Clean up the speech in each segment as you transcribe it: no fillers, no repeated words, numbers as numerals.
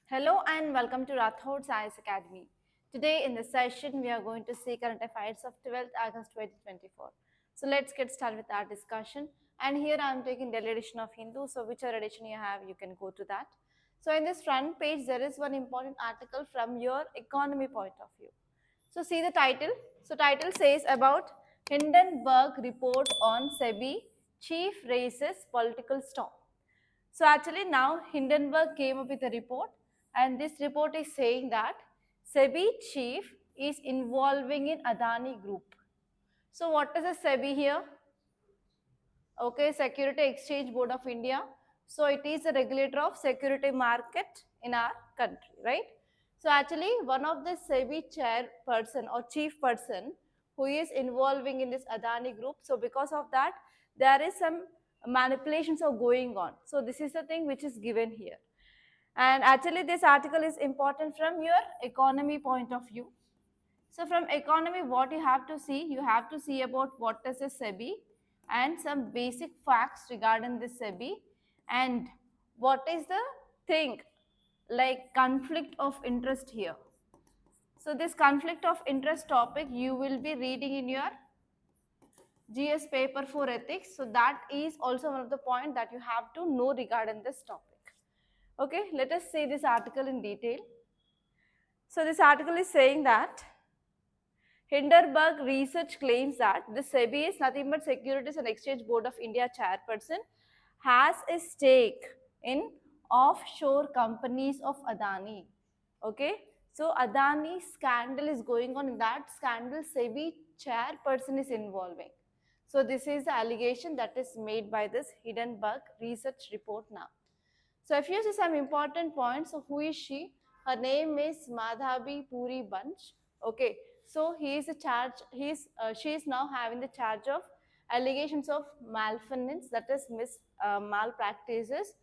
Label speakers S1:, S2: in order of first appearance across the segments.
S1: Hello and welcome to Rathods Science Academy. Today in this session, we are going to see current affairs of 12th August 2024. So let's get started with our discussion. And here I am taking daily edition of Hindu. So whichever edition you have, you can go to that. So in this front page, there is one important article from your economy point of view. So see the title. So title says about Hindenburg report on SEBI chief raises political storm. So actually now Hindenburg came up with a report, and this report is saying that SEBI chief is involving in Adani group. So what is a SEBI here? Okay, Security Exchange Board of India. So it is a regulator of security market in our country, right? So actually one of the SEBI chairperson or chief person who is involving in this Adani group. So because of that, there is some manipulations are going on. So this is the thing which is given here. And actually this article is important from your economy point of view. So from economy, what you have to see about what is a SEBI and some basic facts regarding this SEBI and what is the thing like conflict of interest here. So this conflict of interest topic you will be reading in your GS paper for ethics. So that is also one of the point that you have to know regarding this topic. Okay, let us see this article in detail. So this article is saying that Hindenburg research claims that the SEBI is nothing but Securities and Exchange Board of India chairperson has a stake in offshore companies of Adani. Okay, so Adani scandal is going on. In that scandal, SEBI chairperson is involving. So this is the allegation that is made by this Hindenburg research report now. So if you see some important points, so who is she? Her name is Madhabi Puri Bunch. Okay, so he is a charge. She is now having the charge of allegations of malfeasance, that is malpractices,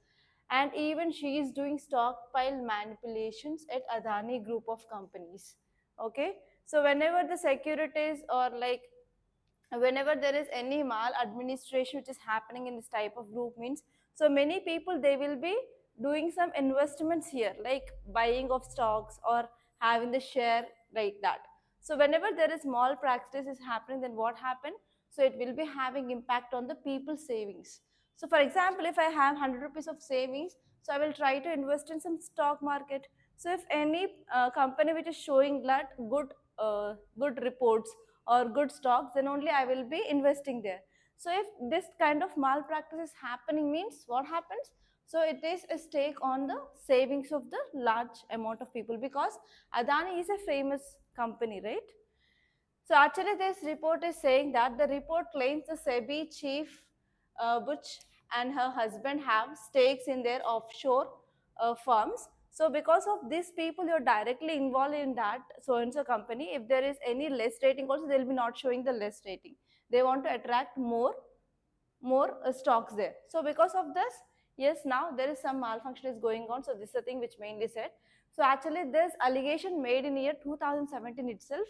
S1: and even she is doing stockpile manipulations at Adani group of companies. Okay, so whenever the securities or like whenever there is any maladministration which is happening in this type of group means, so many people they will be doing some investments here like buying of stocks or having the share like that. So whenever there is small practice is happening, then what happen? So it will be having impact on the people's savings. So for example, if I have 100 rupees of savings, so I will try to invest in some stock market. So if any company which is showing that good reports or good stocks, then only I will be investing there. So if this kind of malpractice is happening means what happens? So it is a stake on the savings of the large amount of people, because Adani is a famous company, right? So actually this report is saying that the report claims the SEBI chief Butch and her husband have stakes in their offshore firms. So because of these people, you're directly involved in that so-and-so company. If there is any less rating also, they'll be not showing the less rating. They want to attract more stocks there. So because of this, yes, now there is some malfunction is going on. So this is the thing which mainly said. So actually this allegation made in year 2017 itself.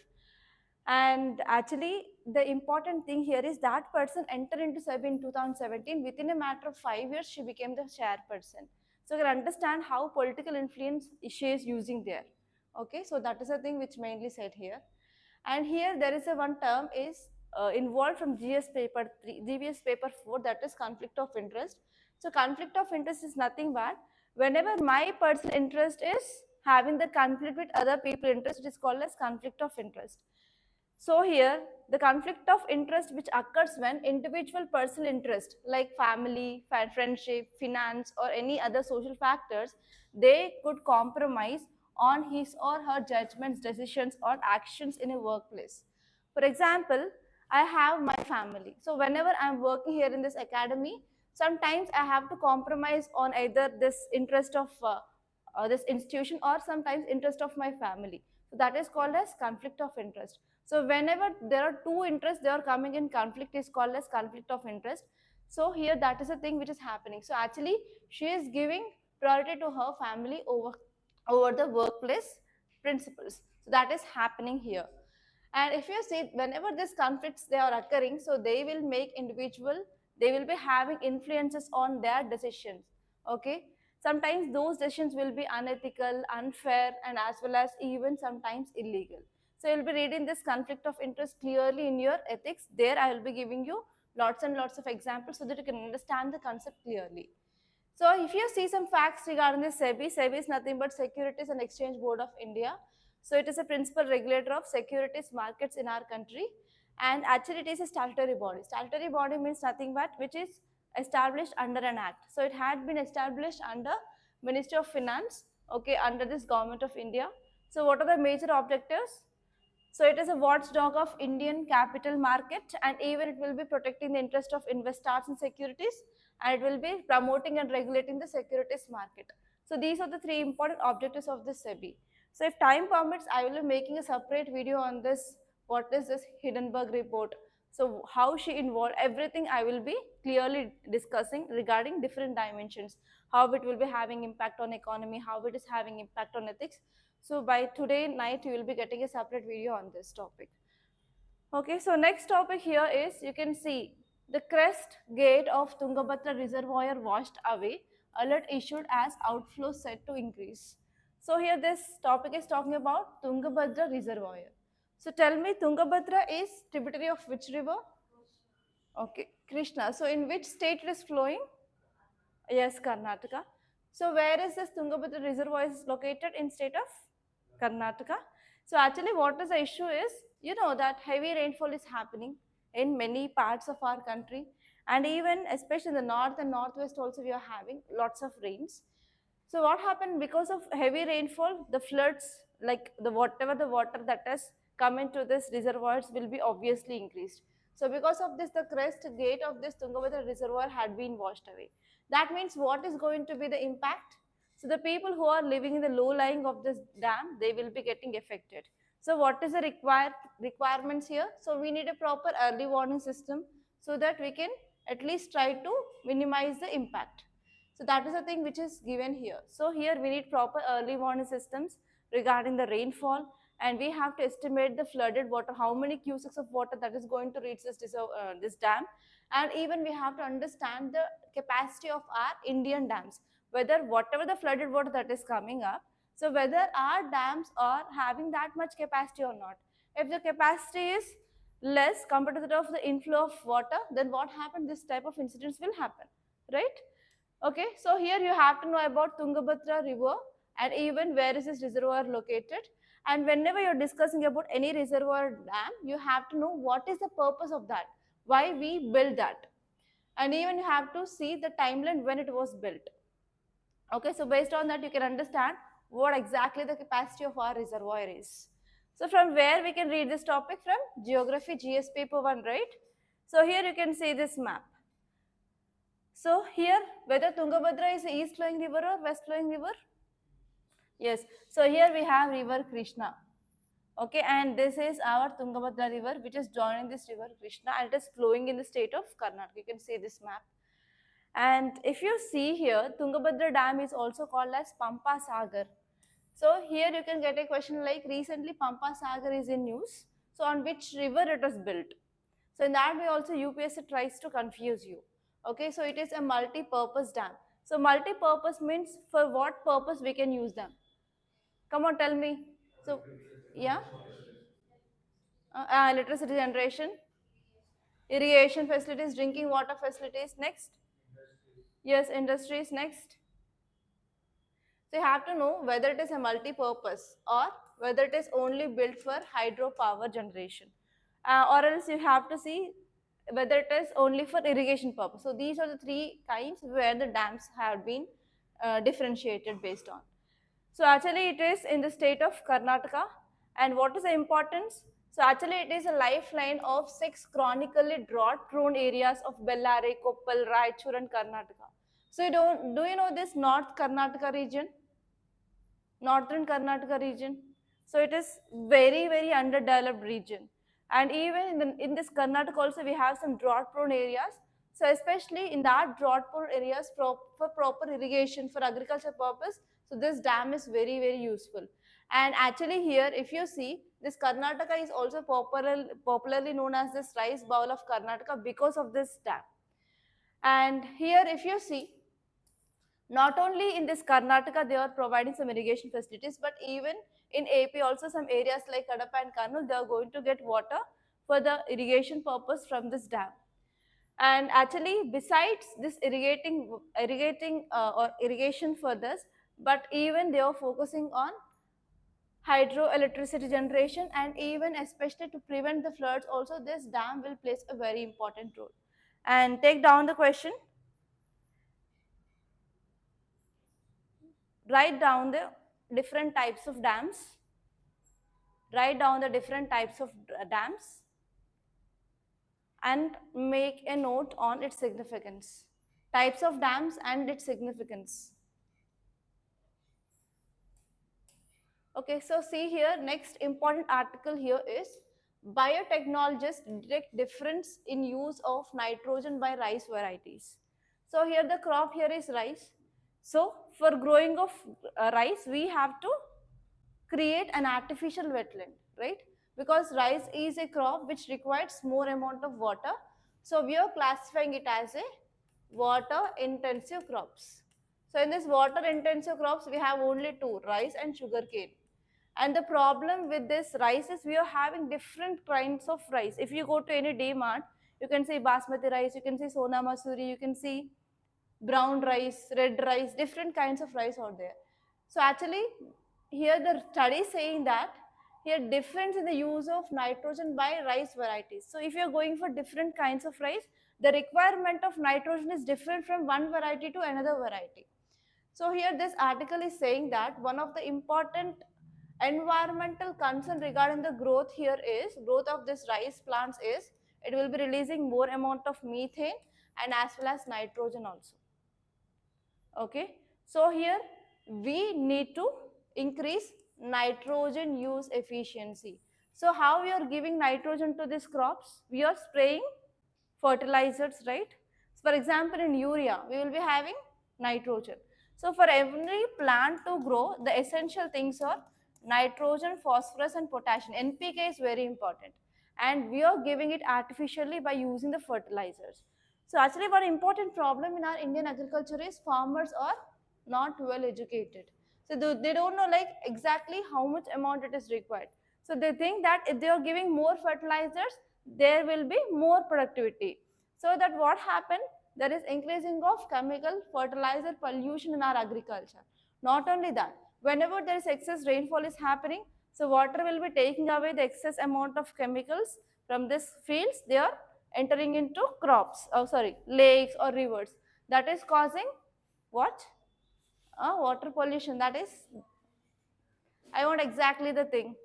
S1: And actually the important thing here is that person entered into SEBI in 2017. Within a matter of 5 years, she became the chairperson. So you can understand how political influence she is using there. Okay, so that is the thing which mainly said here. And here there is a one term is involved from GS paper 3, GS paper 4, that is conflict of interest. So conflict of interest is nothing but whenever my personal interest is having the conflict with other people interest, it is called as conflict of interest. So here the conflict of interest which occurs when individual personal interest like family, friendship, finance or any other social factors, they could compromise on his or her judgments, decisions or actions in a workplace. For example, I have my family. So whenever I am working here in this academy, sometimes I have to compromise on either this interest of this institution or sometimes interest of my family. So that is called as conflict of interest. So whenever there are two interests, they are coming in conflict is called as conflict of interest. So here that is a thing which is happening. So actually she is giving priority to her family over the workplace principles. So that is happening here. And if you see, whenever these conflicts they are occurring, so they will make individual, they will be having influences on their decisions. Okay. sometimes those decisions will be unethical, unfair, and as well as even sometimes illegal. So you'll be reading this conflict of interest clearly in your ethics. There I will be giving you lots and lots of examples so that you can understand the concept clearly. So if you see some facts regarding the SEBI, SEBI is nothing but Securities and Exchange Board of India. So it is a principal regulator of securities markets in our country, and actually it is a statutory body. Statutory body means nothing but which is established under an act. So it had been established under Ministry of Finance, okay, under this government of India. So what are the major objectives? So it is a watchdog of Indian capital market, and even it will be protecting the interest of investors in securities, and it will be promoting and regulating the securities market. So these are the three important objectives of this SEBI. So if time permits, I will be making a separate video on this. What is this Hindenburg report? So how she involved everything, I will be clearly discussing regarding different dimensions, how it will be having impact on economy, how it is having impact on ethics. So by today night, you will be getting a separate video on this topic. Okay, so next topic here is, you can see the crest gate of Tungabhadra reservoir washed away, alert issued as outflow set to increase. So here this topic is talking about Tungabhadra reservoir. So tell me, Tungabhadra is tributary of which river? Okay, Krishna. So in which state it is flowing? Yes, Karnataka. So where is this Tungabhadra reservoir is located? In state of Karnataka. So actually what is the issue is, you know that heavy rainfall is happening in many parts of our country, and even especially in the north and northwest also we are having lots of rains. So what happened, because of heavy rainfall, the floods, like the whatever the water that has come into this reservoirs will be obviously increased. So because of this, the crest gate of this Tungabhadra reservoir had been washed away. That means what is going to be the impact? So the people who are living in the low lying of this dam, they will be getting affected. So what is the requirements here? So we need a proper early warning system so that we can at least try to minimize the impact. So that is the thing which is given here. So here we need proper early warning systems regarding the rainfall, and we have to estimate the flooded water, how many cubics of water that is going to reach this dam, and even we have to understand the capacity of our Indian dams, whether whatever the flooded water that is coming up, so whether our dams are having that much capacity or not. If the capacity is less compared to that of the inflow of water, then what happens? This type of incidents will happen, right? Okay, so here you have to know about Tungabhadra river and even where is this reservoir located. And whenever you're discussing about any reservoir dam, you have to know what is the purpose of that, why we built that. And even you have to see the timeline when it was built. Okay, so based on that, you can understand what exactly the capacity of our reservoir is. So from where we can read this topic? From Geography GS paper 1, right? So here you can see this map. So here, whether Tungabhadra is a east flowing river or west flowing river? Yes. So here we have river Krishna. Okay, and this is our Tungabhadra river, which is joining this river Krishna, and it is flowing in the state of Karnataka. You can see this map. And if you see here, Tungabhadra Dam is also called as Pampa Sagar. So here you can get a question like, recently Pampa Sagar is in news. So on which river it was built? So in that way also UPSC tries to confuse you. Okay, so it is a multi-purpose dam. So multi-purpose means for what purpose we can use them? Come on, tell me. So, yeah, electricity generation, irrigation facilities, drinking water facilities. Next, yes, industries. Next. So you have to know whether it is a multi-purpose or whether it is only built for hydropower generation, or else you have to see whether it is only for irrigation purpose. So these are the three kinds where the dams have been differentiated based on. So actually it is in the state of Karnataka, and what is the importance? So actually it is a lifeline of 6 chronically drought prone areas of Bellary, Koppal, Raichur and Karnataka. So do you know this North Karnataka region? Northern Karnataka region. So it is very, very underdeveloped region. And even in this Karnataka also we have some drought prone areas. So especially in that drought prone areas for proper irrigation for agriculture purpose, so this dam is very, very useful. And actually here if you see, this Karnataka is also popularly known as this rice bowl of Karnataka because of this dam. And here if you see, Not only in this Karnataka they are providing some irrigation facilities, but even in AP also some areas like Kadapa and Kannur, they are going to get water for the irrigation purpose from this dam. And actually besides this irrigation for this, but even they are focusing on hydroelectricity generation, and even especially to prevent the floods also this dam will play a very important role. And take down the question, write down the different types of dams, write down the different types of dams and make a note on its significance. Types of dams and its significance. Okay, so see here, next important article here is biotechnologists detect difference in use of nitrogen by rice varieties. So here the crop here is rice. So for growing of rice, we have to create an artificial wetland, right? Because rice is a crop which requires more amount of water. So we are classifying it as a water intensive crops. So in this water intensive crops, we have only two, rice and sugarcane. And the problem with this rice is we are having different kinds of rice. If you go to any D-mart, you can see basmati rice, you can see sona masuri, you can see brown rice, red rice, different kinds of rice out there. So actually, here the study is saying that here difference in the use of nitrogen by rice varieties. So if you are going for different kinds of rice, the requirement of nitrogen is different from one variety to another variety. So here this article is saying that one of the important environmental concern regarding the growth here is, growth of this rice plants is, it will be releasing more amount of methane and as well as nitrogen also. Okay, so here we need to increase nitrogen use efficiency. So how we are giving nitrogen to these crops? We are spraying fertilizers, right? So for example, in urea, we will be having nitrogen. So for every plant to grow, the essential things are nitrogen, phosphorus and potassium. NPK is very important. And we are giving it artificially by using the fertilizers. So actually one important problem in our Indian agriculture is farmers are not well educated. So they don't know like exactly how much amount it is required. So they think that if they are giving more fertilizers, there will be more productivity. So that what happened, there is increasing of chemical fertilizer pollution in our agriculture. Not only that, whenever there is excess rainfall is happening, so water will be taking away the excess amount of chemicals from this fields. They are entering into crops, lakes or rivers. That is causing what? Water pollution. That is, I want exactly the thing.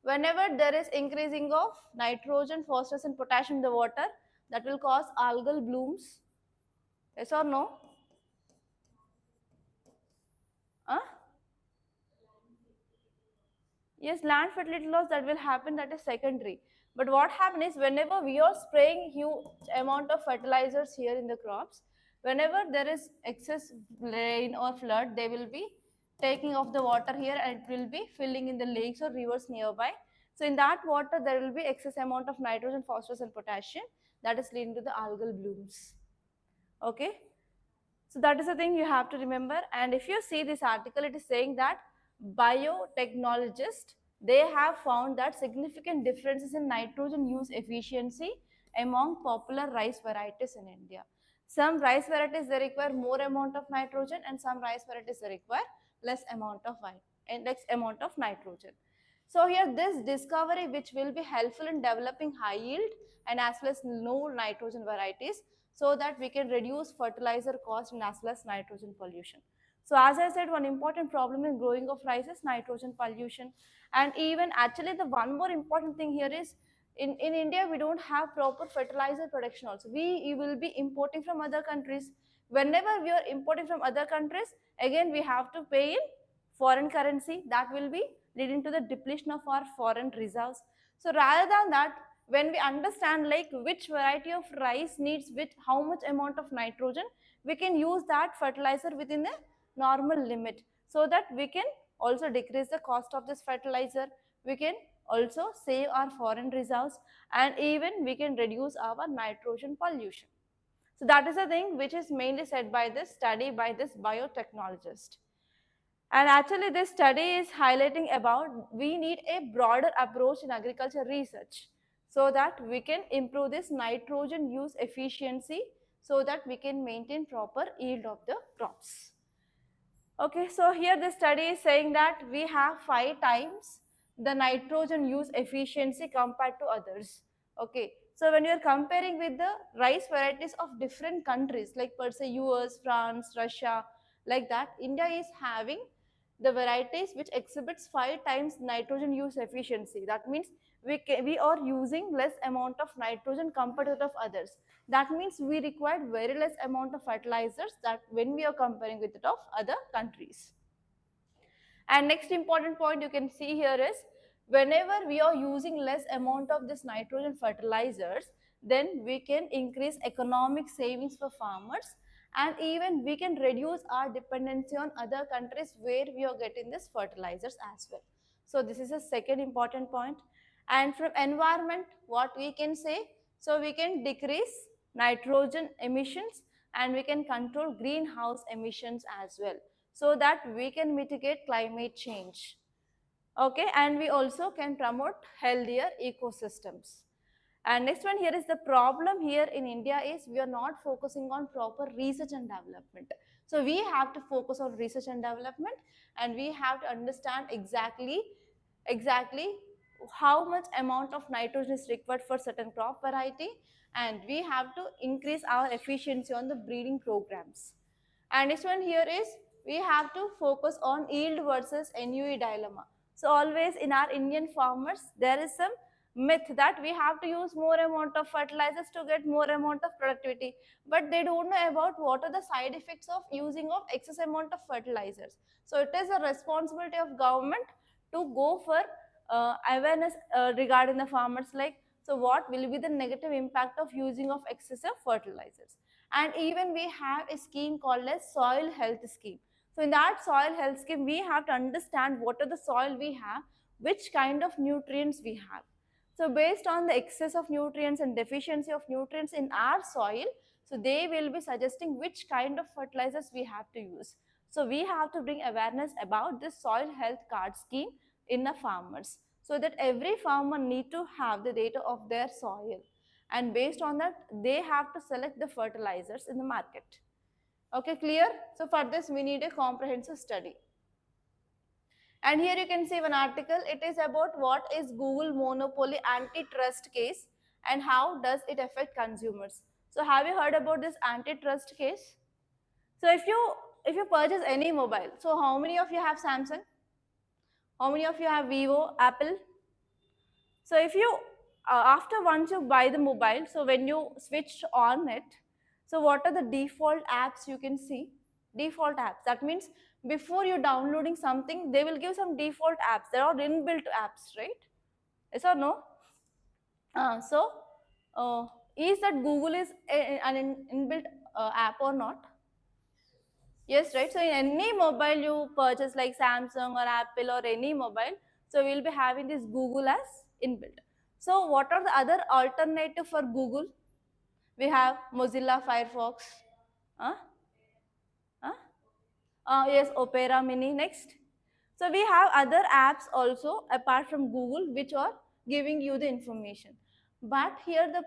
S1: Whenever there is increasing of nitrogen, phosphorus and potassium in the water, that will cause algal blooms. Yes or no? Huh? Yes, land fertility loss, that will happen, that is secondary. But what happens is whenever we are spraying huge amount of fertilizers here in the crops, whenever there is excess rain or flood, they will be taking off the water here and it will be filling in the lakes or rivers nearby. So in that water, there will be excess amount of nitrogen, phosphorus and potassium that is leading to the algal blooms. Okay. So that is the thing you have to remember. And if you see this article, it is saying that biotechnologists, they have found that significant differences in nitrogen use efficiency among popular rice varieties in India. Some rice varieties, they require more amount of nitrogen, and some rice varieties, they require less amount of nitrogen. So here this discovery, which will be helpful in developing high yield and as well as low nitrogen varieties, so that we can reduce fertilizer cost and as well as nitrogen pollution. So as I said, one important problem in growing of rice is nitrogen pollution. And even actually the one more important thing here is, in India, we don't have proper fertilizer production also. We will be importing from other countries. Whenever we are importing from other countries, again we have to pay in foreign currency. That will be leading to the depletion of our foreign reserves. So rather than that, when we understand like which variety of rice needs how much amount of nitrogen, we can use that fertilizer within a normal limit, so that we can also decrease the cost of this fertilizer. We can also save our foreign reserves, and even we can reduce our nitrogen pollution. So that is the thing which is mainly said by this study by this biotechnologist. And actually this study is highlighting about we need a broader approach in agriculture research so that we can improve this nitrogen use efficiency so that we can maintain proper yield of the crops. Okay, so here the study is saying that we have 5 times the nitrogen use efficiency compared to others. Okay, so when you are comparing with the rice varieties of different countries like per se US, France, Russia, like that, India is having the varieties which exhibits 5 times nitrogen use efficiency. That means we are using less amount of nitrogen compared to that of others. That means we required very less amount of fertilizers that when we are comparing with it of other countries. And next important point you can see here is whenever we are using less amount of this nitrogen fertilizers, then we can increase economic savings for farmers, and even we can reduce our dependency on other countries where we are getting this fertilizers as well. So this is a second important point. And from environment, what we can say, so we can decrease nitrogen emissions and we can control greenhouse emissions as well, so that we can mitigate climate change. Okay, and we also can promote healthier ecosystems. And next one here is the problem here in India is we are not focusing on proper research and development. So we have to focus on research and development, and we have to understand exactly how much amount of nitrogen is required for certain crop variety, and we have to increase our efficiency on the breeding programs. And next one here is we have to focus on yield versus NUE dilemma. So always in our Indian farmers there is some myth that we have to use more amount of fertilizers to get more amount of productivity, but they don't know about what are the side effects of using of excess amount of fertilizers. So it is a responsibility of government to go for awareness regarding the farmers, like so what will be the negative impact of using of excessive fertilizers. And even we have a scheme called as soil health scheme. So in that soil health scheme we have to understand what are the soil we have, which kind of nutrients we have. So based on the excess of nutrients and deficiency of nutrients in our soil, so they will be suggesting which kind of fertilizers we have to use. So we have to bring awareness about this soil health card scheme in the farmers, so that every farmer need to have the data of their soil, and based on that they have to select the fertilizers in the market. Okay, clear? So for this we need a comprehensive study. And here you can see one article. It is about what is Google monopoly antitrust case and how does it affect consumers. So have you heard about this antitrust case? So if you purchase any mobile, so how many of you have Samsung? How many of you have Vivo, Apple? So if you after once you buy the mobile, so when you switch on it, so what are the default apps you can see? Default apps. That means before you downloading something, they will give some default apps. There are inbuilt apps, right? Yes or no? So is that Google is an inbuilt app or not? Yes, right. So in any mobile you purchase like Samsung or Apple or any mobile, so we'll be having this Google as inbuilt. So what are the other alternative for Google? We have Mozilla Firefox. Huh? Huh? Yes, Opera Mini. Next. So we have other apps also apart from Google which are giving you the information. But here the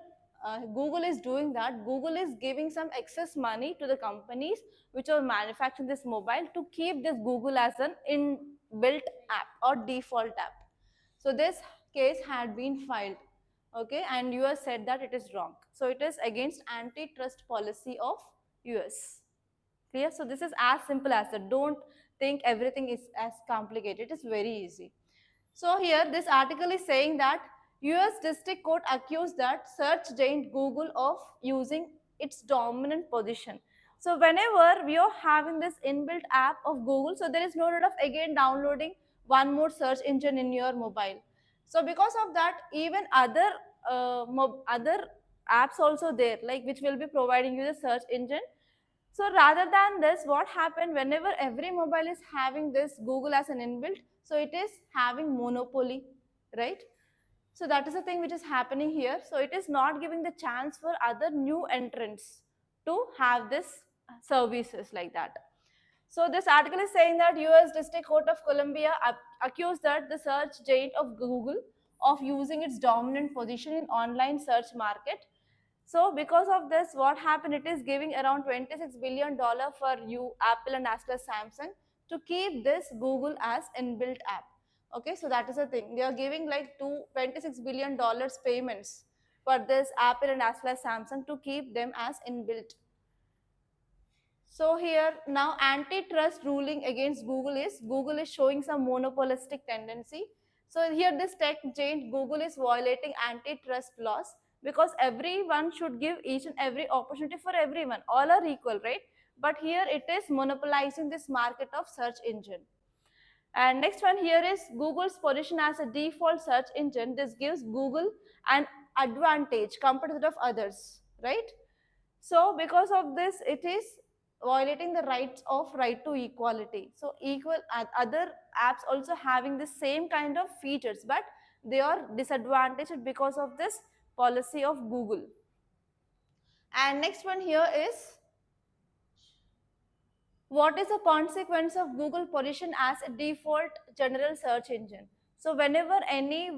S1: Google is doing that. Google is giving some excess money to the companies which are manufacturing this mobile to keep this Google as an inbuilt app or default app. So this case had been filed, okay, and US said that it is wrong. So it is against antitrust policy of US. Clear? So this is as simple as that. Don't think everything is as complicated. It is very easy. So here this article is saying that US District Court accused that search giant Google of using its dominant position. So whenever we are having this inbuilt app of Google, so there is no need of again downloading one more search engine in your mobile. So because of that, even other apps also there, like which will be providing you the search engine. So rather than this, what happened whenever every mobile is having this Google as an inbuilt, so it is having monopoly, right? So that is the thing which is happening here. So it is not giving the chance for other new entrants to have this services like that. So this article is saying that US District Court of Columbia accused that the search giant of Google of using its dominant position in online search market. So because of this, what happened, it is giving around $26 billion for Apple and as well as Samsung to keep this Google as inbuilt app. Okay, so that is the thing. They are giving like $26 billion payments for this Apple and as well as Samsung to keep them as inbuilt. So here now antitrust ruling against Google is showing some monopolistic tendency. So here this tech giant Google is violating antitrust laws because everyone should give each and every opportunity for everyone. All are equal, right? But here it is monopolizing this market of search engine. And next one here is Google's position as a default search engine. This gives Google an advantage compared to that of others, right? So because of this, it is violating the rights of right to equality. So equal other apps also having the same kind of features, but they are disadvantaged because of this policy of Google. And next one here is, what is the consequence of Google position as a default general search engine? So whenever any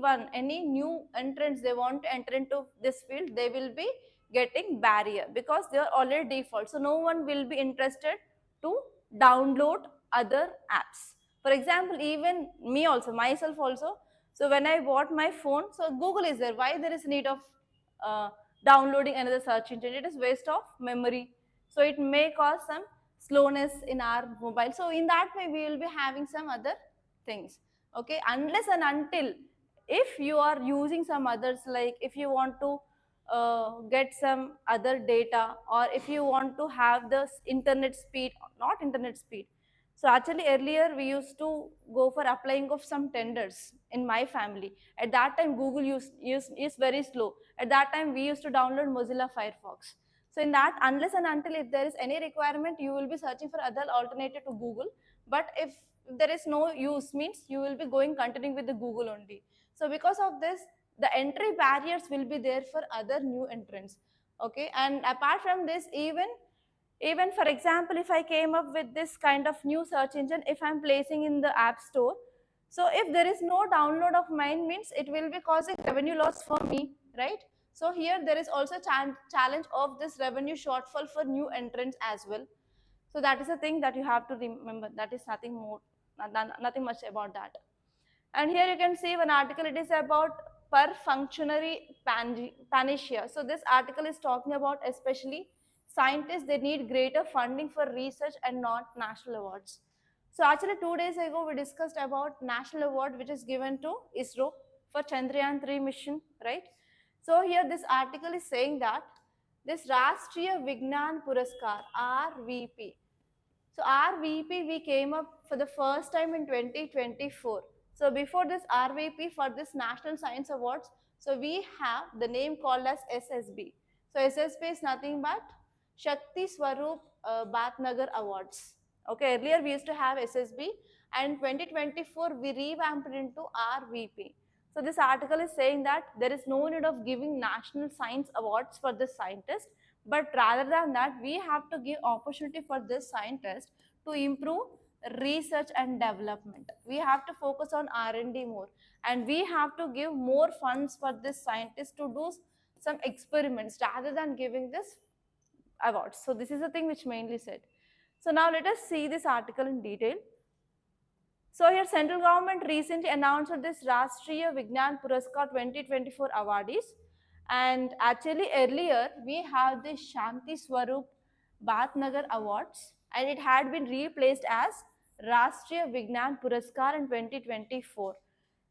S1: new entrants, they want to enter into this field, they will be getting barrier because they are already default. So no one will be interested to download other apps. For example, even myself also. So when I bought my phone, so Google is there. Why there is need of downloading another search engine? It is waste of memory. So it may cause some slowness in our mobile. So in that way, we will be having some other things. Okay, unless and until if you are using some others, like if you want to get some other data, or if you want to have the internet speed, not internet speed. So actually earlier we used to go for applying of some tenders in my family. At that time Google is very slow. At that time we used to download Mozilla Firefox. So in that, unless and until if there is any requirement, you will be searching for other alternative to Google. But if there is no use, means you will be continuing with the Google only. So because of this, the entry barriers will be there for other new entrants. Okay, and apart from this, even for example, if I came up with this kind of new search engine, if I'm placing in the app store, so if there is no download of mine, means it will be causing revenue loss for me, right? So here there is also challenge of this revenue shortfall for new entrants as well. So that is a thing that you have to remember. That is nothing more, nothing much about that. And here you can see one article, it is about perfunctory panacea. So this article is talking about especially scientists, they need greater funding for research and not national awards. So actually 2 days ago we discussed about national award which is given to ISRO for Chandrayaan-3 mission, right? So here this article is saying that this Rashtriya Vignan Puraskar, RVP. So RVP we came up for the first time in 2024. So before this RVP for this National Science Awards, so we have the name called as SSB. So SSB is nothing but Shakti Swarup Bhatnagar Awards. Okay, earlier we used to have SSB, and 2024 we revamped it into RVP. So this article is saying that there is no need of giving National Science Awards for this scientist, but rather than that, we have to give opportunity for this scientist to improve research and development. We have to focus on R&D more, and we have to give more funds for this scientist to do some experiments rather than giving this awards. So this is the thing which mainly said. So now let us see this article in detail. So here central government recently announced this Rashtriya Vignan Puraskar 2024 awardees. And actually earlier we have the Shanti Swarup Bhatnagar Awards, and it had been replaced as Rashtriya Vignan Puraskar in 2024.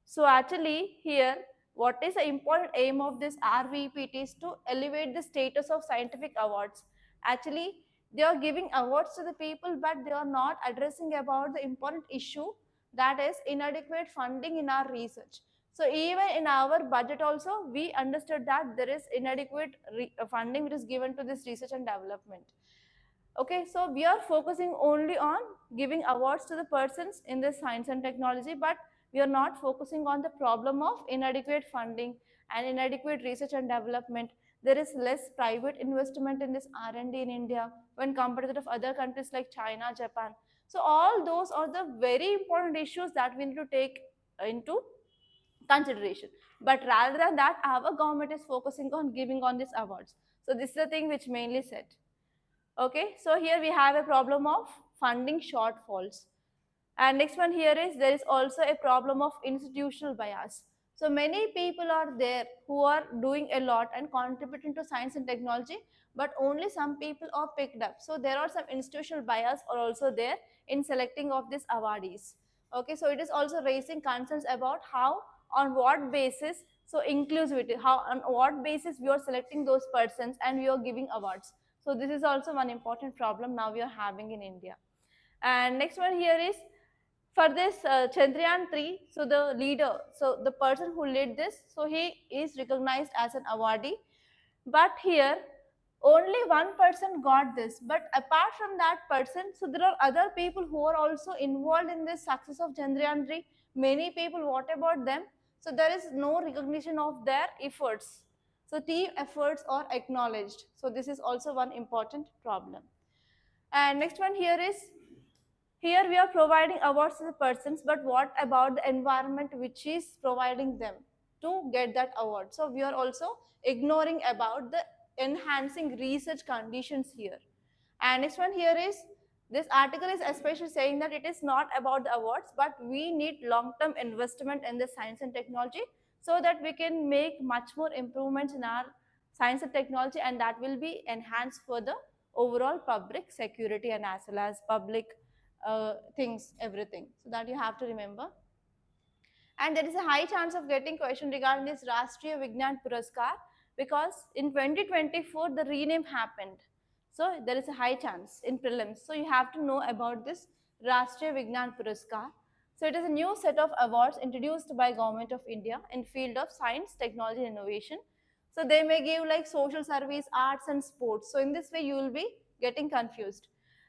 S1: So actually here, what is the important aim of this RVP is to elevate the status of scientific awards. Actually, they are giving awards to the people, but they are not addressing about the important issue, that is inadequate funding in our research. So even in our budget also, we understood that there is inadequate funding which is given to this research and development. Okay, so we are focusing only on giving awards to the persons in this science and technology, but we are not focusing on the problem of inadequate funding and inadequate research and development. There is less private investment in this R&D in India when compared to other countries like China, Japan. So all those are the very important issues that we need to take into consideration. But rather than that, our government is focusing on giving on these awards. So this is the thing which mainly said. Okay, so here we have a problem of funding shortfalls. And next one here is there is also a problem of institutional bias. So many people are there who are doing a lot and contributing to science and technology, but only some people are picked up. So there are some institutional bias are also there in selecting of these awardees. Okay, so it is also raising concerns about how, on what basis, so inclusivity, how on what basis we are selecting those persons and we are giving awards. So this is also one important problem now we are having in India. And next one here is for this Chandrayaan 3, so the leader, so the person who led this, so he is recognized as an awardee. But here, only one person got this. But apart from that person, so there are other people who are also involved in this success of Chandrayaan 3. Many people, what about them? So there is no recognition of their efforts. So team efforts are acknowledged. So this is also one important problem. And next one here is, here we are providing awards to the persons, but what about the environment which is providing them to get that award? So we are also ignoring about the enhancing research conditions here. And next one here is, this article is especially saying that it is not about the awards, but we need long-term investment in the science and technology so that we can make much more improvements in our science and technology, and that will be enhanced for the overall public security and as well as public things, everything. So that you have to remember. And there is a high chance of getting question regarding this Rashtriya Vignan Puraskar because in 2024 the rename happened. So there is a high chance in prelims. So you have to know about this Rashtriya Vignan Puraskar. So it is a new set of awards introduced by Government of India in field of science, technology and innovation. So they may give like social service, arts and sports. So in this way you will be getting confused.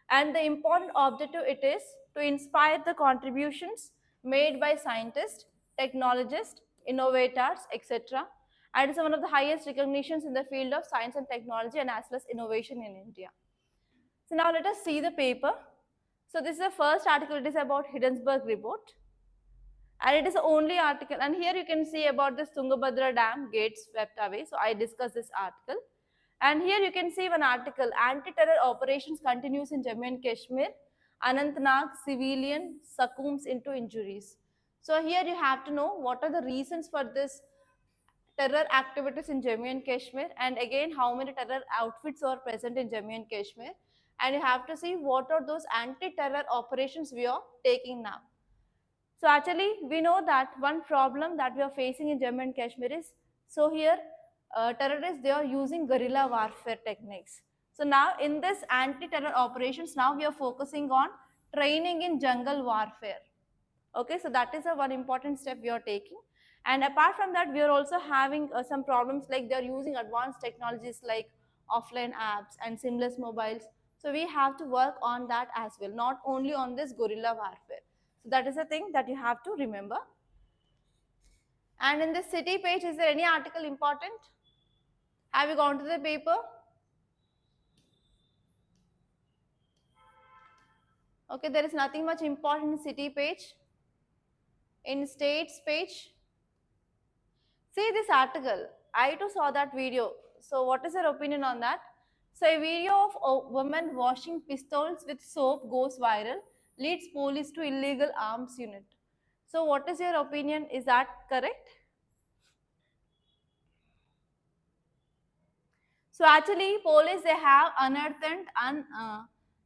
S1: And the important objective it is to inspire the contributions made by scientists, technologists, innovators, etc. And it's one of the highest recognitions in the field of science and technology and as well as innovation in India. So now let us see the paper. So this is the first article, it is about Hindenburg report. And it is the only article, and here you can see about this Tungabhadra dam gates swept away. So I discussed this article. And here you can see one article, anti-terror operations continues in Jammu and Kashmir. Anantnag civilian succumbs into injuries. So here you have to know what are the reasons for this terror activities in Jammu and Kashmir, and again how many terror outfits are present in Jammu and Kashmir. And you have to see what are those anti-terror operations we are taking now. So actually, we know that one problem that we are facing in Jammu and Kashmir is, so here terrorists, they are using guerrilla warfare techniques. So now in this anti-terror operations, now we are focusing on training in jungle warfare. Okay, so that is a one important step we are taking. And apart from that, we are also having some problems like they are using advanced technologies like offline apps and seamless mobiles. So we have to work on that as well, not only on this guerrilla warfare. So that is a thing that you have to remember. And in the city page, is there any article important? Have you gone to the paper? Okay, there is nothing much important in city page. In states page, see this article. I too saw that video. So what is your opinion on that? So a video of a woman washing pistols with soap goes viral, leads police to illegal arms unit. So what is your opinion? Is that correct? So actually, police, they have unearthed an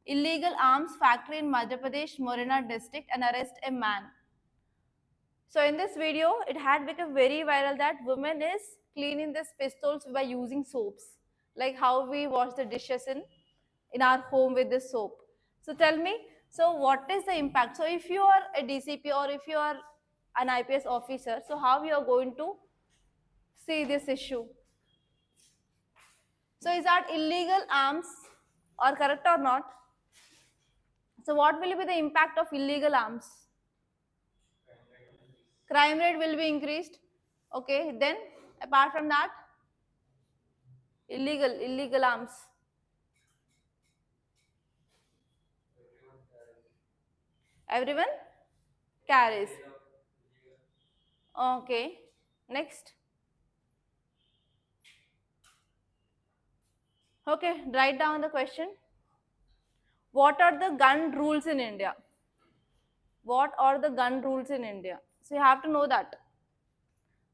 S1: illegal arms factory in Madhya Pradesh, Morena district, and arrest a man. So in this video, it had become very viral that woman is cleaning these pistols by using soaps, like how we wash the dishes in our home with this soap. So tell me, so what is the impact? So if you are a DCP or if you are an IPS officer, so how you are going to see this issue? So is that illegal arms or correct or not? So what will be the impact of illegal arms? Crime rate will be increased. Okay, then apart from that, illegal arms. Everyone carries. Okay. Next. Okay, write down the question. What are the gun rules in India? What are the gun rules in India? So you have to know that.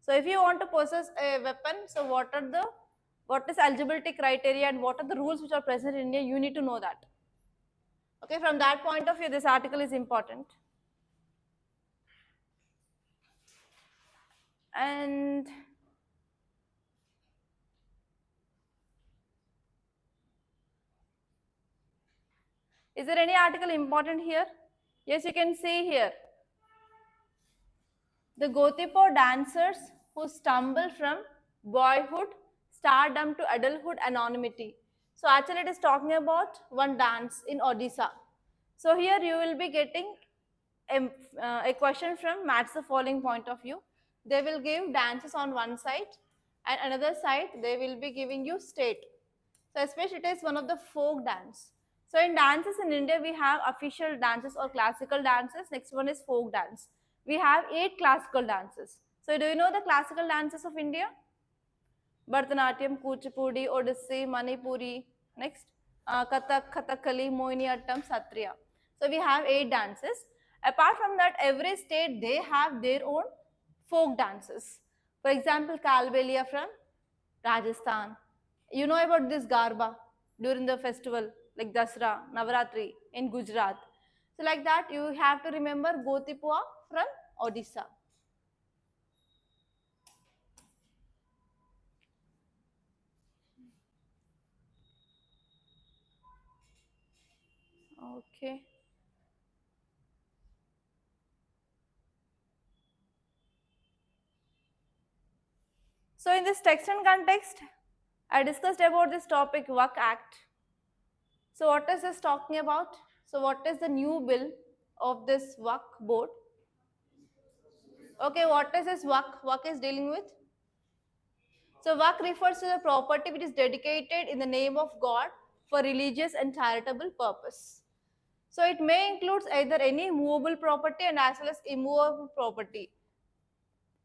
S1: So if you want to possess a weapon, so what is eligibility criteria and what are the rules which are present in India, you need to know that. Okay, from that point of view, this article is important. And is there any article important here? Yes, you can see here. The Gotipo dancers who stumble from boyhood, stardom to adulthood anonymity. So actually it is talking about one dance in Odisha. So here you will be getting a question from match the following point of view. They will give dances on one side and another side they will be giving you state. So especially it is one of the folk dance. So in dances in India, we have official dances or classical dances. Next one is folk dance. We have 8 classical dances. So do you know the classical dances of India? Bharatanatyam, Kuchipudi, Odissi, Manipuri. Next, Kathak, Kathakali, Mohiniyattam, Satriya. So we have 8 dances. Apart from that, every state, they have their own folk dances. For example, Kalbelia from Rajasthan. You know about this Garba during the festival like Dasra, Navaratri in Gujarat. So like that, you have to remember Gotipua from Odisha. Okay. So in this text and context, I discussed about this topic WAC Act. So what is this talking about? So what is the new bill of this WAC board? Okay, what is this WAC? WAC is dealing with? So WAC refers to the property which is dedicated in the name of God for religious and charitable purpose. So it may include either any movable property and as well as immovable property.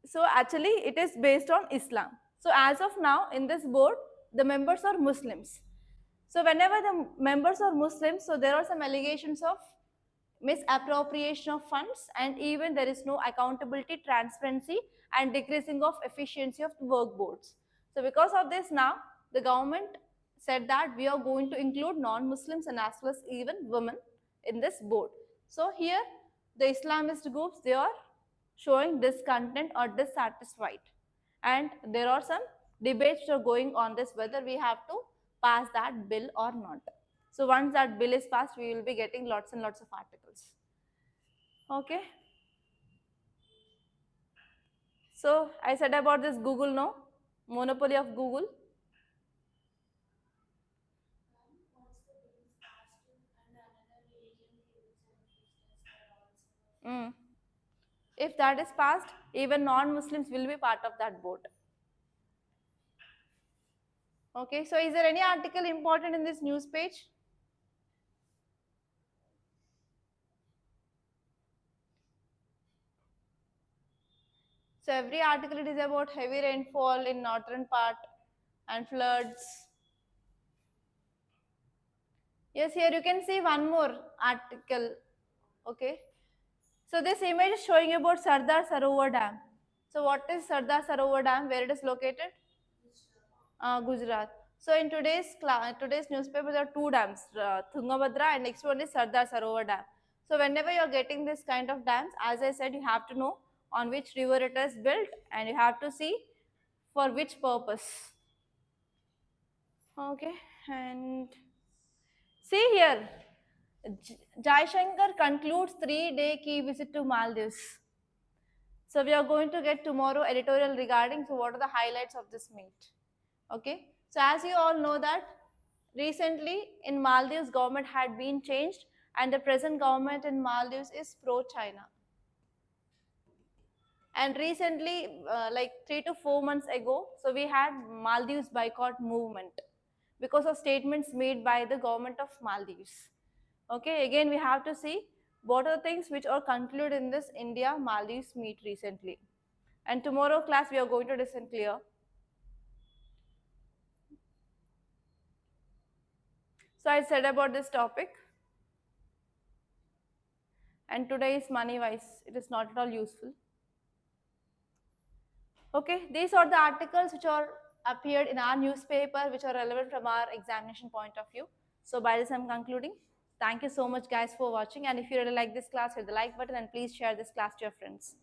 S1: So actually it is based on Islam. So as of now in this board, the members are Muslims. So whenever the members are Muslims, so there are some allegations of misappropriation of funds and even there is no accountability, transparency and decreasing of efficiency of the work boards. So because of this now, the government said that we are going to include non-Muslims and as well as even women in this board. So here the Islamist groups, they are showing discontent or dissatisfied and there are some debates which are going on this whether we have to pass that bill or not. So once that bill is passed, we will be getting lots and lots of articles. Okay. So I said about this Google, no? Monopoly of Google. If that is passed, even non-Muslims will be part of that board. Okay, so is there any article important in this news page? So every article it is about heavy rainfall in northern part and floods. Yes, here you can see one more article. Okay. So this image is showing about Sardar Sarovar Dam. So what is Sardar Sarovar Dam? Where it is located? Gujarat. So in today's newspaper, there are 2 dams, Tungabhadra and next one is Sardar Sarovar Dam. So whenever you are getting this kind of dams, as I said, you have to know on which river it is built and you have to see for which purpose. Okay, and see here, Jaishankar concludes 3-day key visit to Maldives. So we are going to get tomorrow editorial regarding so what are the highlights of this meet. Okay, so as you all know that recently in Maldives government had been changed and the present government in Maldives is pro-China. And recently, like 3 to 4 months ago, so we had Maldives boycott movement because of statements made by the government of Maldives. Okay, again we have to see what are things which are concluded in this India Maldives meet recently. And tomorrow class we are going to listen clear. So I said about this topic. And today is money wise, it is not at all useful. Okay, these are the articles which are appeared in our newspaper which are relevant from our examination point of view. So by this I'm concluding. Thank you so much guys for watching, and if you really like this class, hit the like button and please share this class to your friends.